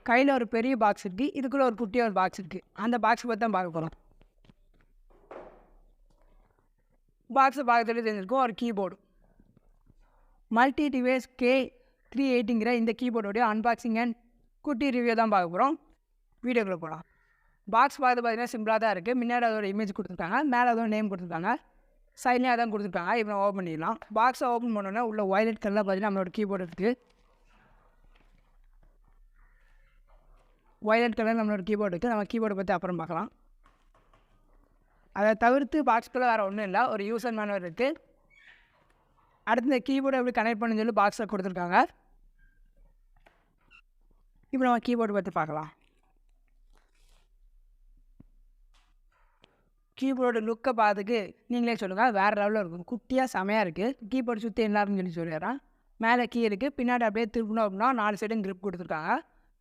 கையில் ஒரு பெரிய பாக்ஸ் இருக்குது, இதுக்குள்ளே ஒரு குட்டியாக ஒரு பாக்ஸ் இருக்குது. அந்த பாக்ஸ் பற்றி தான் பார்க்க போகிறோம். பாக்ஸை பார்க்கறதுல தெரிஞ்சிருக்கும் ஒரு கீபோர்டு. மல்டி டிவைஸ் k380ங்கிற இந்த கீபோர்டோடைய அன்பாக்சிங் அண்ட் குட்டி ரிவ்யூ தான் பார்க்க போகிறோம். வீடியோக்குள்ளே போகலாம். பாக்ஸ் பார்த்தீங்கன்னா சிம்பிளாக தான் இருக்குது. முன்னாடி அதோட இமேஜ் கொடுத்துருக்காங்க, மேலே அதோட நேம் கொடுத்துருக்காங்க, சைட்லேயும் அதான் கொடுத்துருக்காங்க. இப்போ நம்ம ஓப்பன் பண்ணிடலாம். பாக்ஸை ஓப்பன் பண்ணோன்னா உள்ள வயலட் கலரில் பார்த்தீங்கன்னா நம்மளோட கீபோர்டு இருக்குது. வயலட் கலர் நம்மளோட கீபோர்டு இருக்குது. நம்ம கீபோர்டை பற்றி அப்புறம் பார்க்கலாம். அதை தவிர்த்து பாக்ஸ்க்குள்ளே வேறு ஒன்றும் இல்லை, ஒரு யூசர் மேனுவல் இருக்குது. அடுத்து இந்த கீபோர்டை எப்படி கனெக்ட் பண்ணி சொல்லி பாக்ஸில் கொடுத்துருக்காங்க. இப்போ நம்ம கீபோர்டு பற்றி பார்க்கலாம். கீபோர்டு லுக்கை பார்த்துக்கு நீங்களே சொல்லுங்கள், வேறு லெவலில் இருக்கும். குட்டியாக செமையாக இருக்குது. கீபோர்டு சுற்றி எல்லாருன்னு சொல்லிடுறேன். மேலே கீ இருக்குது, பின்னாடி அப்படியே திருப்பினோம் அப்படின்னா 4 சைடும் கிரிப் கொடுத்துருக்காங்க.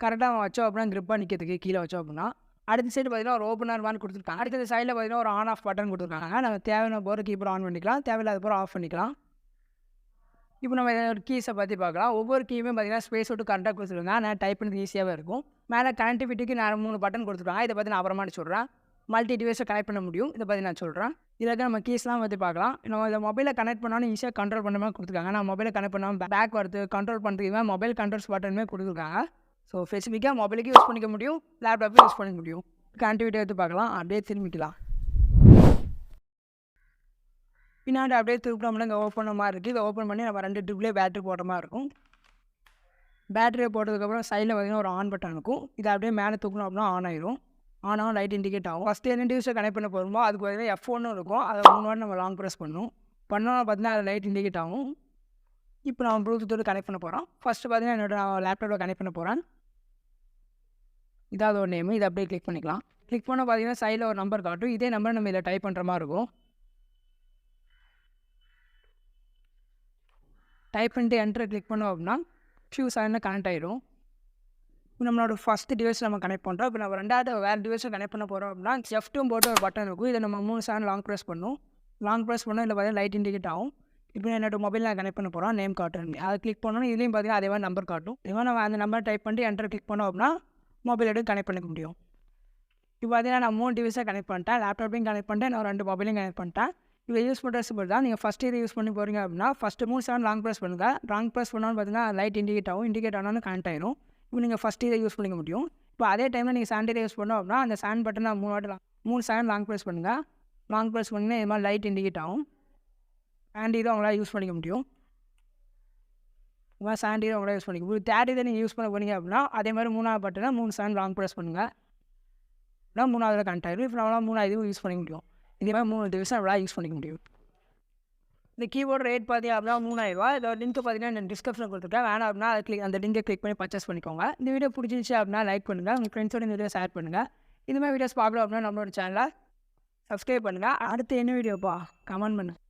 கரெக்டாக வச்சோம் அப்படின்னா கிரிப்பாக நிற்கிறதுக்கு கீழே வச்சோம் அப்படின்னா. அடுத்த சைடு பார்த்தீங்கன்னா ஒரு ஓப்பனர் மாதிரி கொடுத்துருக்காங்க. அடுத்த சைடில் பார்த்தீங்கன்னா ஒரு ஆன் ஆஃப் பட்டன் கொடுத்துருக்காங்க. நம்ம தேவையான போகிற கீபோர்டு ஆன் பண்ணிக்கலாம், தேவையில்லாத போகிற ஆஃப் பண்ணிக்கலாம். இப்போ நம்ம ஒரு கீஸை பற்றி பார்க்கலாம். ஒவ்வொரு கீயுமே பார்த்தீங்கன்னா ஸ்பேஸ் விட்டு கரெக்டாக கொடுத்துருக்காங்க. நான் டைப் பண்ணுறது ஈஸியாகவே இருக்கும். மேலே கனெக்டிவிட்டிக்கு நான் 3 பட்டன் கொடுத்துருக்காங்க. இதை பற்றி நான் அப்புறமா சொல்கிறேன். மல்டி டிவைஸை கனெக்ட் பண்ண முடியும், இதை பற்றி நான் சொல்கிறேன். இதில் நம்ம கீஸ்லாம் பற்றி பார்க்கலாம். நம்ம இதை மொபைலில் கனெக்ட் பண்ணாலும் ஈஸியாக கண்ட்ரோல் பண்ண மாதிரி கொடுத்துருக்காங்க. நான் மொபைலை கனெக்ட் பண்ணாமல் பேக் வரது கண்ட்ரோல் பண்ணுறதுக்கு மொபைல் கண்ட்ரோல்ஸ் பட்டனுமே கொடுத்துருக்காங்க. ஸோ ஸ்பெசிஃபிக்காக மொபைலுக்கு யூஸ் பண்ணிக்க முடியும், லேப்டாப்புக்கு யூஸ் பண்ணிக்க முடியும். கனெக்டிவிட்டி எடுத்து பார்க்கலாம். அப்படியே திரும்பிக்கலாம். பின்னாடி அப்படியே திருப்பினோம்னா இங்கே ஓப்பன் பண்ண மாதிரி இருக்குது. இதை ஓப்பன் பண்ணி நம்ம 2 ட்ரிப்லேயே பேட்டரி போடுற மாதிரி இருக்கும். பேட்டரியை போட்டதுக்கப்புறம் சைடில் பார்த்தீங்கன்னா ஒரு ஆன் பட்டன் இருக்கும். இதை அப்படியே மேலே தூக்கணும் அப்படின்னா ஆன் ஆயிரும். ஆனால் லைட் இண்டிகேட் ஆகும். ஃபஸ்ட்டு என்ன டிவைஸை கனெக்ட் பண்ண போகிறோமோ அதுக்கு பார்த்தீங்கன்னா F1 இருக்கும். அதை 3 வாட்டி நம்ம லாங் ப்ரெஸ் பண்ணணும். பண்ணோம்னா பார்த்தீங்கன்னா அது லைட் இண்டிகேட் ஆகும். இப்போ நான் ப்ளூடூத்தோடு கனெக்ட் பண்ண போகிறோம். ஃபஸ்ட்டு பார்த்தீங்கன்னா என்னோட லேப்டாப்பில் கனெக்ட் பண்ண போகிறேன். இதாவது ஒரு நேமு, இதை அப்படியே கிளிக் பண்ணிக்கலாம். கிளிக் பண்ண பார்த்தீங்கன்னா சைடில் ஒரு நம்பர் காட்டும். இதே நம்பர் நம்ம இதில் டைப் பண்ணுற மாதிரி இருக்கும். டைப் பண்ணிட்டு என்ட்ரு கிளிக் பண்ணோம் அப்படின்னா Q7 கனெக்ட் ஆகிடும். இப்போ நம்மளோட ஃபஸ்ட்டு டிவைஸ் நம்ம கனெக்ட் பண்ணுறோம். இப்போ நம்ம ரெண்டாவது வேறு டிவைஸை கனெக்ட் பண்ண போகிறோம் அப்படின்னா F2 போட்டு ஒரு பட்டன் இருக்கும். இதை நம்ம 3 செகண்ட் லாங் ப்ரெஸ் பண்ணணும். லாங் ப்ரெஸ் பண்ணால் இதில் பார்த்தீங்கன்னா லைட் இண்டிகேட் ஆகும். இப்போ என்னோட மொபைல் நான் கனெக்ட் பண்ண போகிறோம், நேம் காட்டும். அதை கிளிக் பண்ணணும். இதுலேயும் பார்த்தீங்கன்னா அதே மாதிரி நம்பர் காட்டும். இதே நம்ம அந்த நம்பர் டைப் பண்ணிட்டு என்ட்ரு கிளிக் பண்ணோம் அப்படின்னா மொபைல் எடுத்து கனெக்ட் பண்ணிக்க முடியும். இப்போ பார்த்தீங்கன்னா நான் 3 டிவைஸை கனெக்ட் பண்ணிட்டேன். லேப்டாப்பையும் கனெக்ட் பண்ணிட்டேன், நான் 2 மொபைலையும் கனெக்ட் பண்ணிட்டேன். இப்போ யூஸ் பண்ணுற சிம்பிள் தான். நீங்கள் ஃபஸ்ட்டு இதை யூஸ் பண்ணி போகிறீங்க அப்படின்னா ஃபஸ்ட்டு 3 செகண்ட் லாங் ப்ரெஸ் பண்ணுங்கள். லாங் ப்ரெஸ் பண்ணாலும் பார்த்தீங்கன்னா லைட் இண்டிகேட் ஆகும். இண்டிகேட் ஆனாலும் கனெக்ட் ஆயிடும். இப்போ நீங்கள் ஃபஸ்ட்டு இதை யூஸ் பண்ணிக்க முடியும். இப்போ அதே டைமில் நீங்கள் சாண்ட் யூஸ் பண்ணோம் அப்படின்னா அந்த சாண்ட் பட்டனை 3 செகண்ட் லாங் ப்ரெஸ் பண்ணுங்கள். லாங் ப்ரெஸ் பண்ணிங்கன்னா இது மாதிரி லைட் இண்டிகேட் ஆகும். சாண்ட் இதை அவங்களால யூஸ் பண்ணிக்க முடியும். இப்போ சாண்ட் இதை அவங்களால யூஸ் பண்ணிக்க முடியும். தேர்ட் இதை நீங்கள் யூஸ் பண்ண போனீங்க அப்படின்னா அதே மாதிரி 3வது பட்டனை 3 செகண்ட் லாங் ப்ரெஸ் பண்ணுங்கள். அப்படின்னா 3வது கனெக்ட் ஆகிடும். இப்போ நம்மளால் 3வது யூஸ் பண்ணிக்க முடியும். இதே மாதிரி 3 டிவைஸை நம்மளால் யூஸ் பண்ணிக்க முடியும். இந்த கீபோர்டு ரேட் பார்த்தீங்க அப்படின்னா 3000 ரூபா. இதோட லிங்க் பார்த்தீங்கன்னா நான் டிஸ்கிரிப்ஷனில் கொடுத்துருக்கேன். வேணாம் அப்படின்னா அந்த லிங்கை கிளிக் பண்ணி பர்ச்சேஸ் பண்ணிக்கோங்க. இந்த வீடியோ பிடிச்சிருந்துச்சு அப்படின்னா லைக் பண்ணுங்கள், உங்கள் ஃப்ரெண்ட்ஸோட இந்த வீடியோ ஷேர் பண்ணுங்கள். இதுமாதிரி வீடியோஸ் பார்க்கலாம் அப்படின்னா நம்மளோட சேனலை சப்ஸ்கிரைப் பண்ணுங்கள். அடுத்து என்ன வீடியோப்பா கமெண்ட் பண்ணுங்கள்.